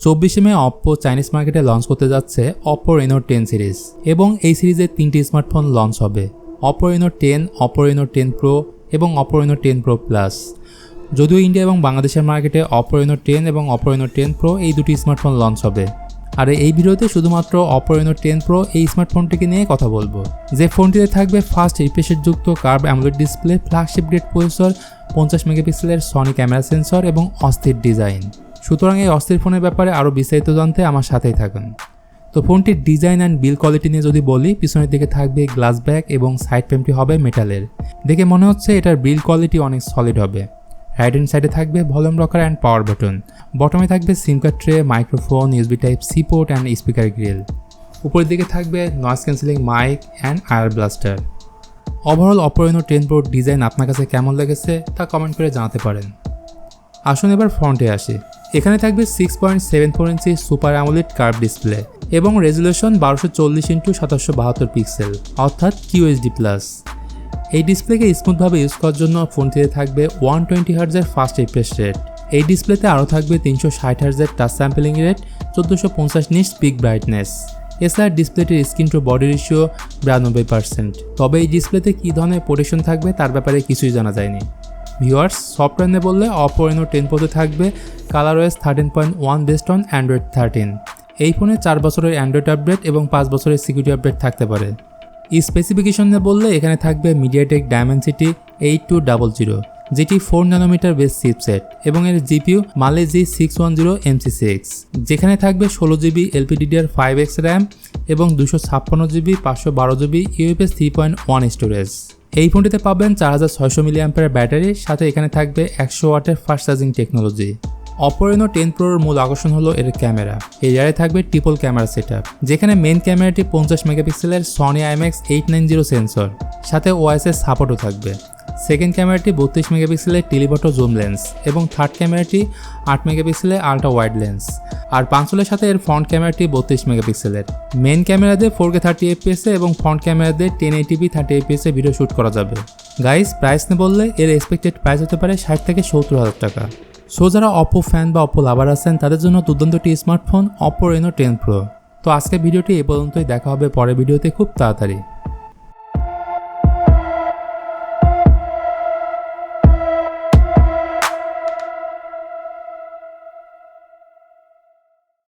24 মে Oppo Chinese মার্কেটে launch করতে যাচ্ছে Oppo Reno10 সিরিজ এবং এই সিরিজে 3টি স্মার্টফোন লঞ্চ হবে, Oppo Reno10, Oppo Reno10 Pro এবং Oppo Reno10 Pro Plus। যদিও ইন্ডিয়া এবং বাংলাদেশের মার্কেটে Oppo Reno10 এবং Oppo Reno10 Pro এই দুটি স্মার্টফোন লঞ্চ হবে। আর এই ভিডিওতে শুধুমাত্র Oppo Reno10 Pro এই স্মার্টফোনটিকে নিয়ে কথা বলবো, যে ফোনটিতে থাকবে ফাস্ট রিফ্রেশ যুক্ত curve AMOLED display, flagship grade processor, 50 মেগাপিক্সেলের সনি ক্যামেরা সেন্সর এবং অস্থির ডিজাইন। সুতরাং এই অস্থির ফোনের ব্যাপারে আরও বিস্তারিত জানতে আমার সাথেই থাকুন। তো ফোনটির ডিজাইন অ্যান্ড বিল্ড কোয়ালিটি নিয়ে যদি বলি, পিছনের দিকে থাকবে গ্লাস ব্যাক এবং সাইড ফ্রেমটি হবে মেটালের। দেখে মনে হচ্ছে এটার বিল্ড কোয়ালিটি অনেক সলিড হবে। রাইট হ্যান্ড সাইডে থাকবে volume rocker and power button, বটমে থাকবে SIM card tray, microphone, USB type C port and speaker grill. উপরের দিকে থাকবে noise cancelling mic and ear blaster. Overall Oppo Reno10 Pro design আপনার কাছে কেমন লেগেছে তা কমেন্ট করে জানাতে পারেন। আসুন এবার ফ্রন্টে আসি। এখানে থাকবে 6.74 ইঞ্চি সুপার AMOLED কার্ভ ডিসপ্লে এবং রেজুলেশন 1240x772 পিক্সেল অর্থাৎ QHD+। এই ডিসপ্লেকে স্মুথভাবে ইউজ করার জন্য ফোনটিতে থাকবে 120 হার্টজের ফাস্ট রিফ্রেশ রেট। এই ডিসপ্লেতে আরও থাকবে 360 হার্টজের touch sampling rate, 1450 nits peak brightness. এছাড়া ডিসপ্লেটির স্ক্রিন টু বডি রেশিও 92%। তবে এই ডিসপ্লেতে কী ধরনের প্রোটেকশন থাকবে তার ব্যাপারে কিছুই জানা যায়নি। ভিউয়ার্স, সফটওয়্যার নিয়ে বললে Oppo Reno10 Pro থাকবে ColorOS 13.1 বেসড অন Android 13। এই ফোনে 4 বছরের অ্যান্ড্রয়েড আপডেট এবং 5 বছরের সিকিউরিটি আপডেট থাকতে পারে। স্পেসিফিকেশন নিয়ে বললে এখানে থাকবে Mediatek Dimensity 8200, যেটি 4 ন্যানোমিটার বেস চিপসেট এবং এর GPU Mali G610 MC6, যেখানে থাকবে 16GB LPDDR5X RAM এবং 256GB 512GB UFS 3.1 স্টোরেজ। এই ফোনটিতে পাবেন 4600 mAh ব্যাটারি, সাথে এখানে থাকবে 100 ওয়াটের fast charging technology. Oppo Reno10 Proর মূল আকর্ষণ হলো এর ক্যামেরা। এই রিয়ারে থাকবে ট্রিপল ক্যামেরা সেটআপ, যেখানে মেইন ক্যামেরাটি 50 মেগাপিক্সেলের সনি IMX890 সেন্সর, সাথে OIS এর সাপোর্টও থাকবে। সেকেন্ড ক্যামেরাটি 32 মেগাপিক্সেলের টেলিফটো জুম লেন্স এবং থার্ড ক্যামেরাটি 8 মেগাপিক্সেলের আল্ট্রা ওয়াইড লেন্স। আর পাঁচলের সাথে এর ফ্রন্ট ক্যামেরাটি 32 মেগাপিক্সেলের। মেইন ক্যামেরা দিয়ে 4K 30fps এবং ফ্রন্ট ক্যামেরা দিয়ে 1080p 30fps ভিডিও শ্যুট করা যাবে। গাইস, প্রাইস নিয়ে বললে এর এক্সপেক্টেড প্রাইস হতে পারে 60 থেকে 70 হাজার টাকা। সো যারা Oppo ফ্যান বা Oppo লাভার আছেন তাদের জন্য দুর্দান্ত একটি স্মার্টফোন Oppo Reno10 Pro। তো আজকের ভিডিওটি এ পর্যন্তই, দেখা হবে পরের ভিডিওতে খুব তাড়াতাড়ি।